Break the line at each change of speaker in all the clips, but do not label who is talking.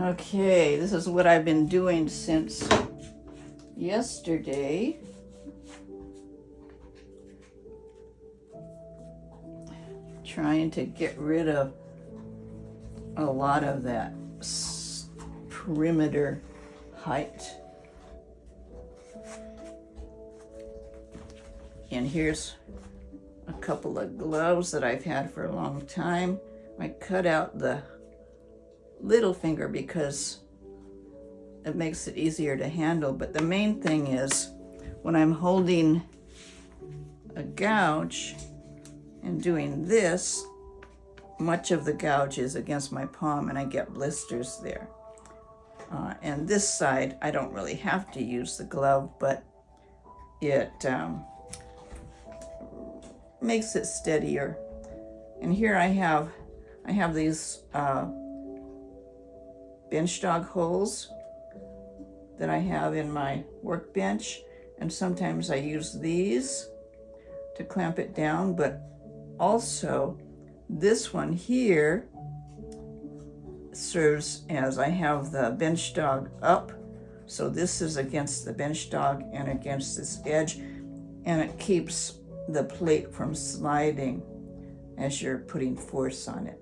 Okay, this is what I've been doing since yesterday. Trying to get rid of a lot of that perimeter height. And here's a couple of gloves that I've had for a long time. I cut out the little finger because it makes it easier to handle, but the main thing is when I'm holding a gouge and doing this, much of the gouge is against my palm and I get blisters there. And this side, I don't really have to use the glove, but it makes it steadier. And here I have these bench dog holes that I have in my workbench, and sometimes I use these to clamp it down, but also this one here serves as, I have the bench dog up, so this is against the bench dog and against this edge, and it keeps the plate from sliding as you're putting force on it,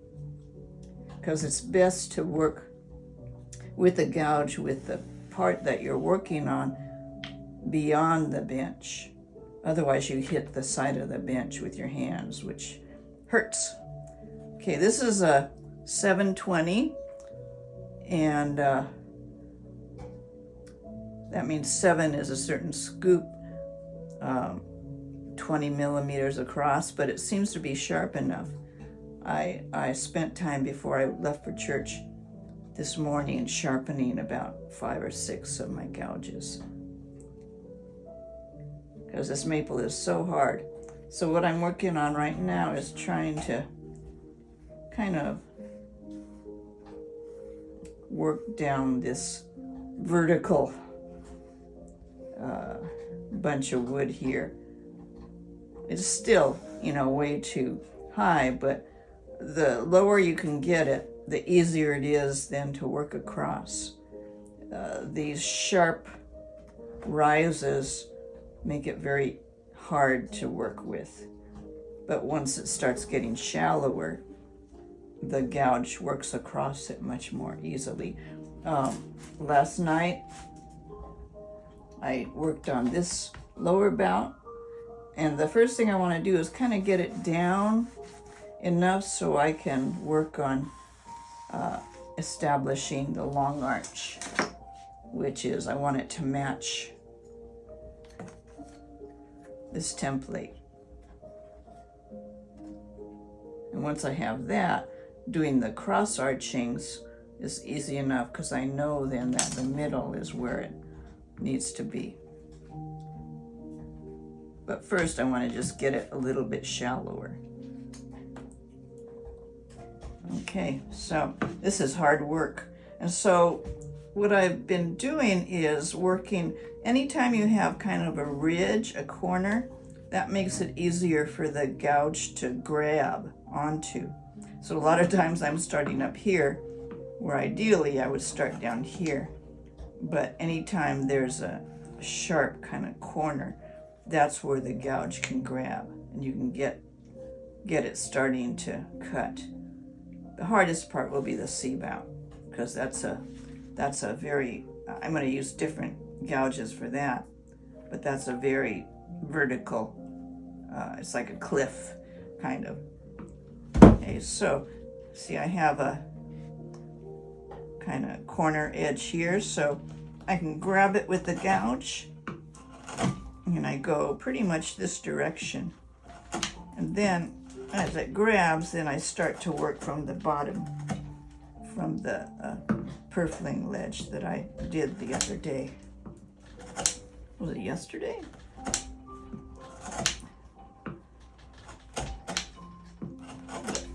because it's best to work with the gouge with the part that you're working on beyond the bench. Otherwise you hit the side of the bench with your hands, which hurts. Okay, this is a 720, and that means 7 is a certain scoop, 20 millimeters across, but it seems to be sharp enough. I spent time before I left for church this morning sharpening about 5 or 6 of my gouges, because this maple is so hard. So what I'm working on right now is trying to kind of work down this vertical bunch of wood here. It's still, way too high, but the lower you can get it, the easier it is then to work across. These sharp rises make it very hard to work with. But once it starts getting shallower, the gouge works across it much more easily. Last night, I worked on this lower bout, and the first thing I want to do is kind of get it down enough so I can work on establishing the long arch, which is, I want it to match this template. And once I have that, doing the cross archings is easy enough, because I know then that the middle is where it needs to be. But first I want to just get it a little bit shallower. Okay, so this is hard work. And so what I've been doing is working, anytime you have kind of a ridge, a corner, that makes it easier for the gouge to grab onto. So a lot of times I'm starting up here, where ideally I would start down here. But anytime there's a sharp kind of corner, that's where the gouge can grab, and you can get it starting to cut. The hardest part will be the C-bout, because that's a very, I'm going to use different gouges for that, but that's a very vertical, it's like a cliff, kind of. Okay, so, see, I have a kind of corner edge here, so I can grab it with the gouge, and I go pretty much this direction. And then, as it grabs, then I start to work from the bottom, from the purfling ledge that I did the other day. Was it yesterday?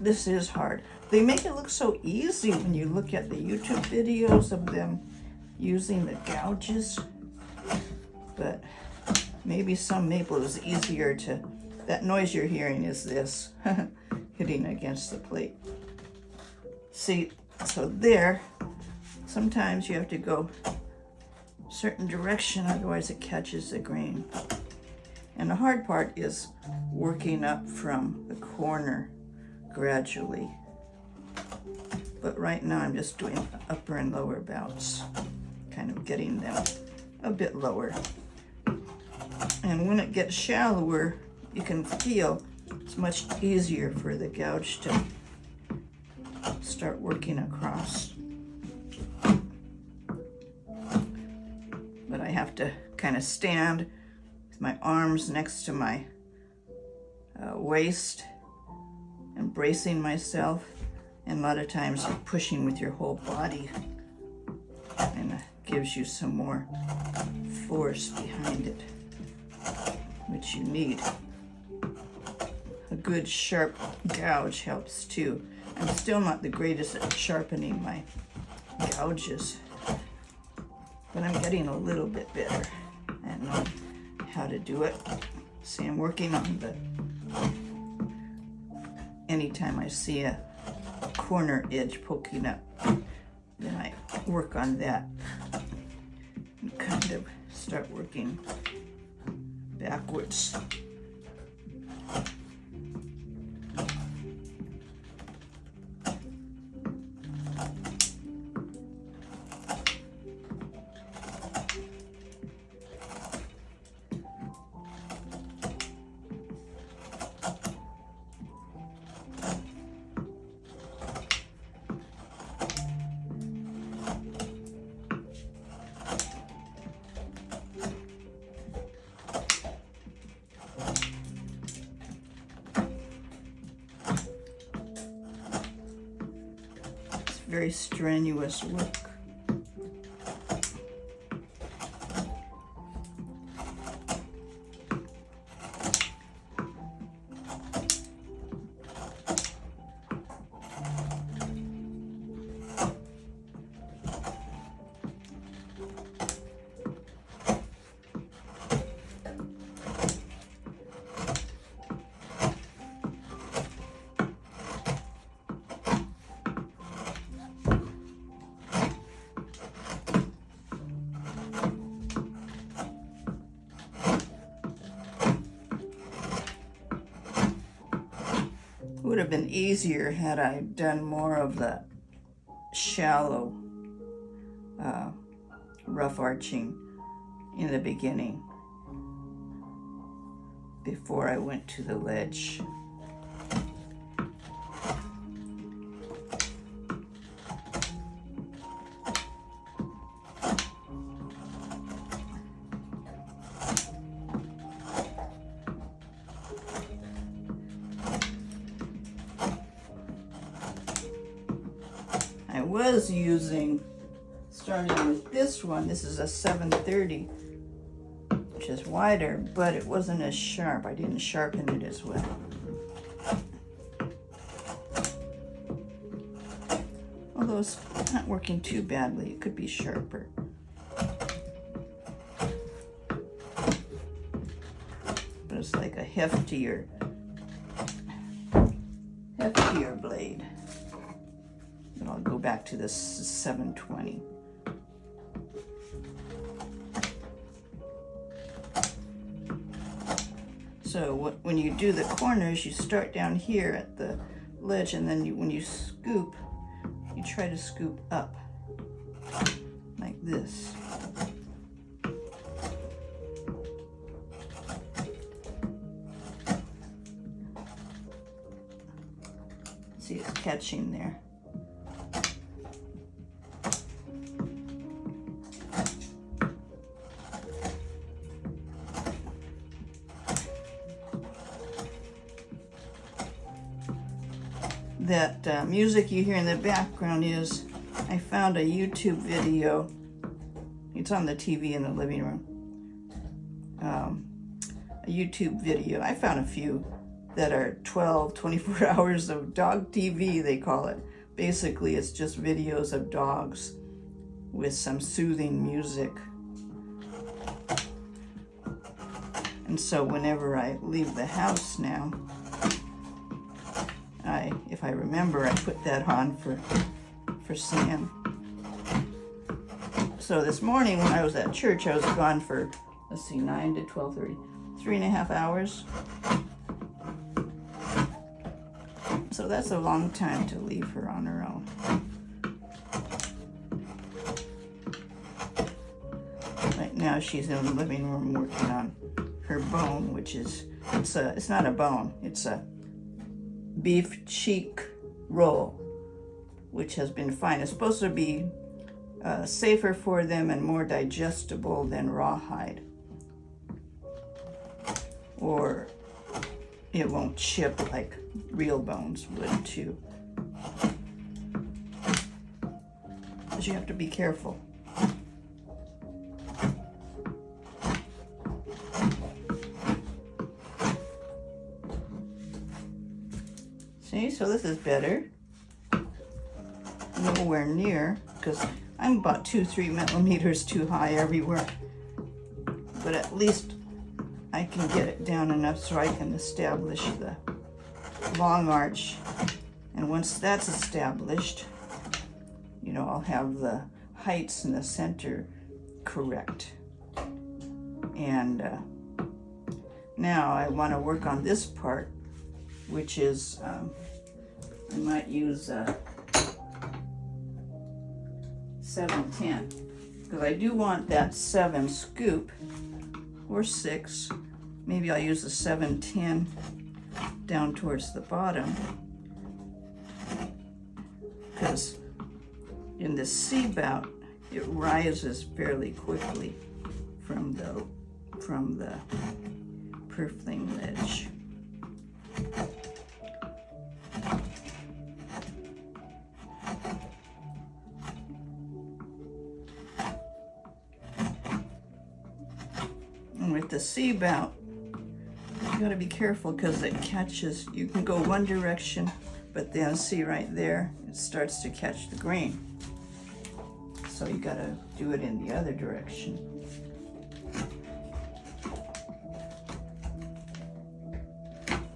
This is hard. They make it look so easy when you look at the YouTube videos of them using the gouges, but maybe some maple is easier to, that noise you're hearing is this hitting against the plate. See, so there, sometimes you have to go a certain direction, otherwise it catches the grain. And the hard part is working up from the corner gradually. But right now I'm just doing upper and lower bouts, kind of getting them a bit lower. And when it gets shallower, you can feel it's much easier for the gouge to start working across. But I have to kind of stand with my arms next to my waist and bracing myself. And a lot of times you're pushing with your whole body, and it gives you some more force behind it, which you need. A good sharp gouge helps too. I'm still not the greatest at sharpening my gouges, but I'm getting a little bit better at knowing how to do it. See, I'm working on the, anytime I see a corner edge poking up, then I work on that and kind of start working backwards. Very strenuous work. Would have been easier had I done more of the shallow rough arching in the beginning before I went to the ledge. I was using, starting with this one, this is a 730, which is wider, but it wasn't as sharp. I didn't sharpen it as well. Although it's not working too badly, it could be sharper. But it's like a heftier blade. And I'll go back to this 720. So when you do the corners, you start down here at the ledge, and then when you scoop, you try to scoop up like this. See, it's catching there. That music you hear in the background is, I found a YouTube video. It's on the TV in the living room. A YouTube video. I found a few that are 12, 24 hours of dog TV, they call it. Basically, it's just videos of dogs with some soothing music. And so whenever I leave the house now, if I remember, I put that on for Sam. So this morning when I was at church, I was gone for, let's see, 9 to 12:30, 3.5 hours. So that's a long time to leave her on her own. Right now she's in the living room working on her bone, which is, it's not a bone, it's a beef cheek roll, which has been fine. It's supposed to be safer for them and more digestible than rawhide, or it won't chip like real bones would too. But you have to be careful. See, so this is better. Nowhere near, because I'm about 2-3 millimeters too high everywhere. But at least I can get it down enough so I can establish the long arch. And once that's established, you know, I'll have the heights in the center correct. And now I want to work on this part, which is, I might use 710, because I do want that 7 scoop, or 6. Maybe I'll use the 710 down towards the bottom, because in the C-bout it rises fairly quickly from the purfling ledge. And with the C-bout, you gotta be careful because it catches, you can go one direction, but then see right there, it starts to catch the grain. So you gotta do it in the other direction.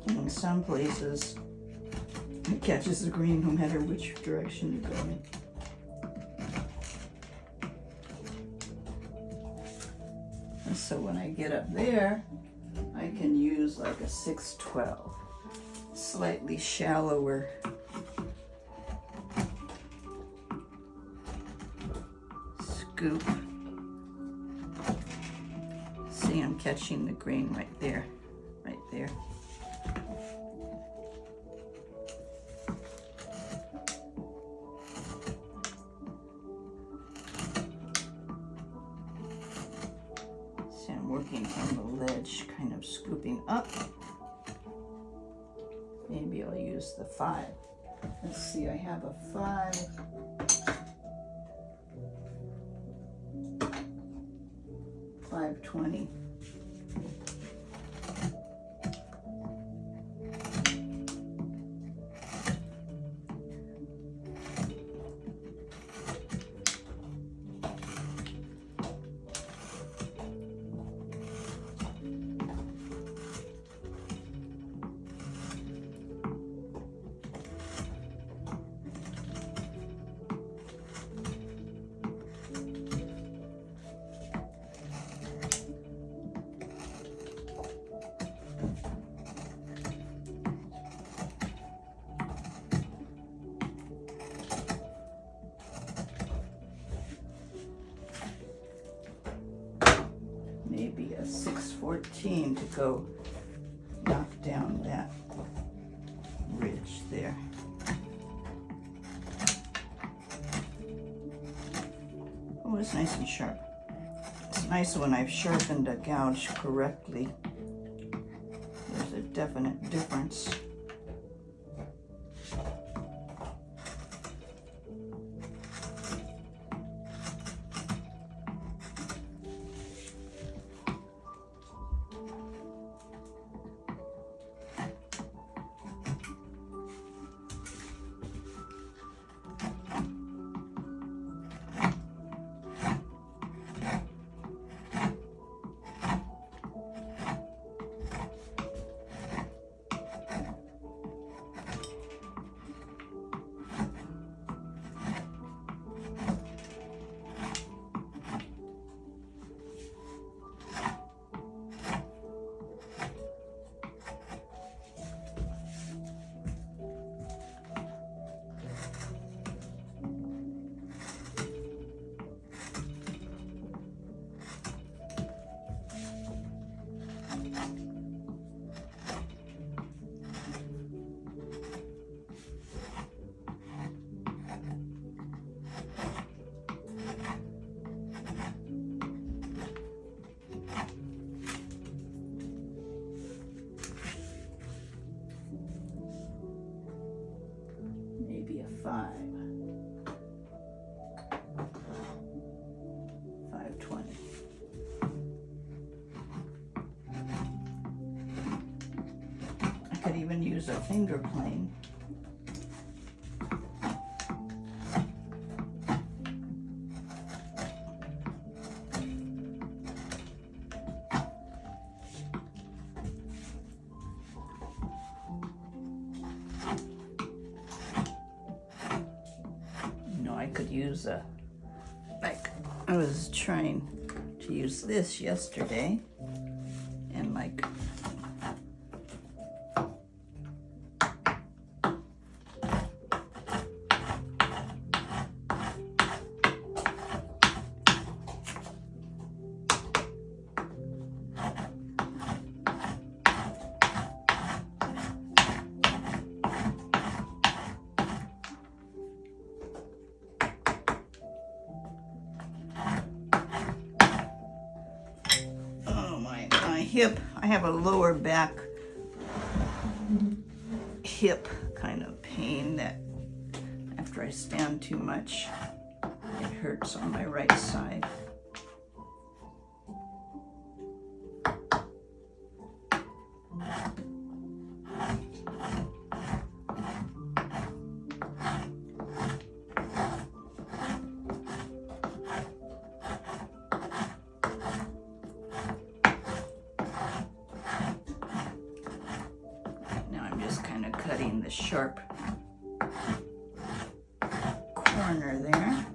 And in some places, it catches the grain no matter which direction you go in. And so when I get up there, I can use like a 612, slightly shallower. Scoop. See, I'm catching the grain right there, right there. See, I'm working on the ledge, kind of scooping up. Maybe I'll use the 5. Let's see, I have a 5. $5.20. Maybe a 614 to go knock down that ridge there. Oh, it's nice and sharp. It's nice when I've sharpened a gouge correctly. There's a definite difference. 520. I could even use a finger plane. I could use like I was trying to use this yesterday, and like hip, I have a lower back hip kind of pain that after I stand too much, it hurts on my right side. Cutting the sharp corner there.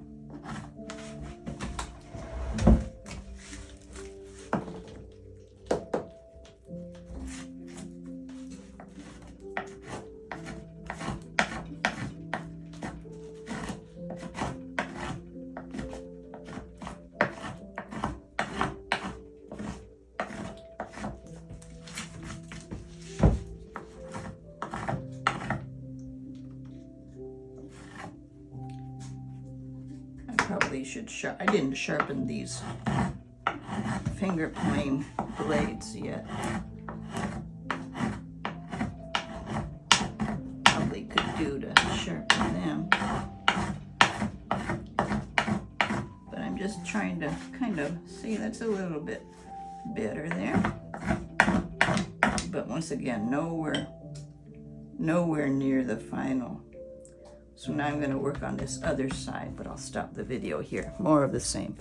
Probably should I didn't sharpen these finger plane blades yet. Probably could do to sharpen them. But I'm just trying to kind of see, that's a little bit better there. But once again, nowhere near the final. So now I'm going to work on this other side, but I'll stop the video here. More of the same.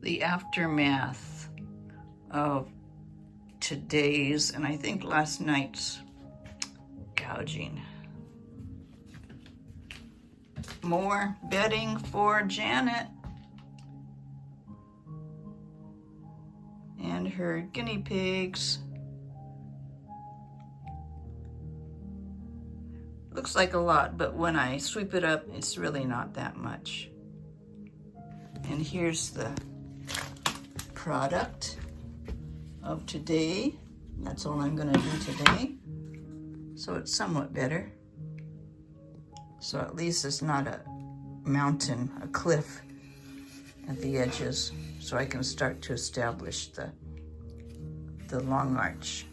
The aftermath of today's, and I think last night's, gouging. More bedding for Janet and her guinea pigs. Looks like a lot, but when I sweep it up, it's really not that much. And here's the product of today. That's all I'm gonna do today. So it's somewhat better. So at least it's not a mountain, a cliff at the edges. So I can start to establish the long arch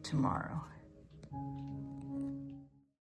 tomorrow.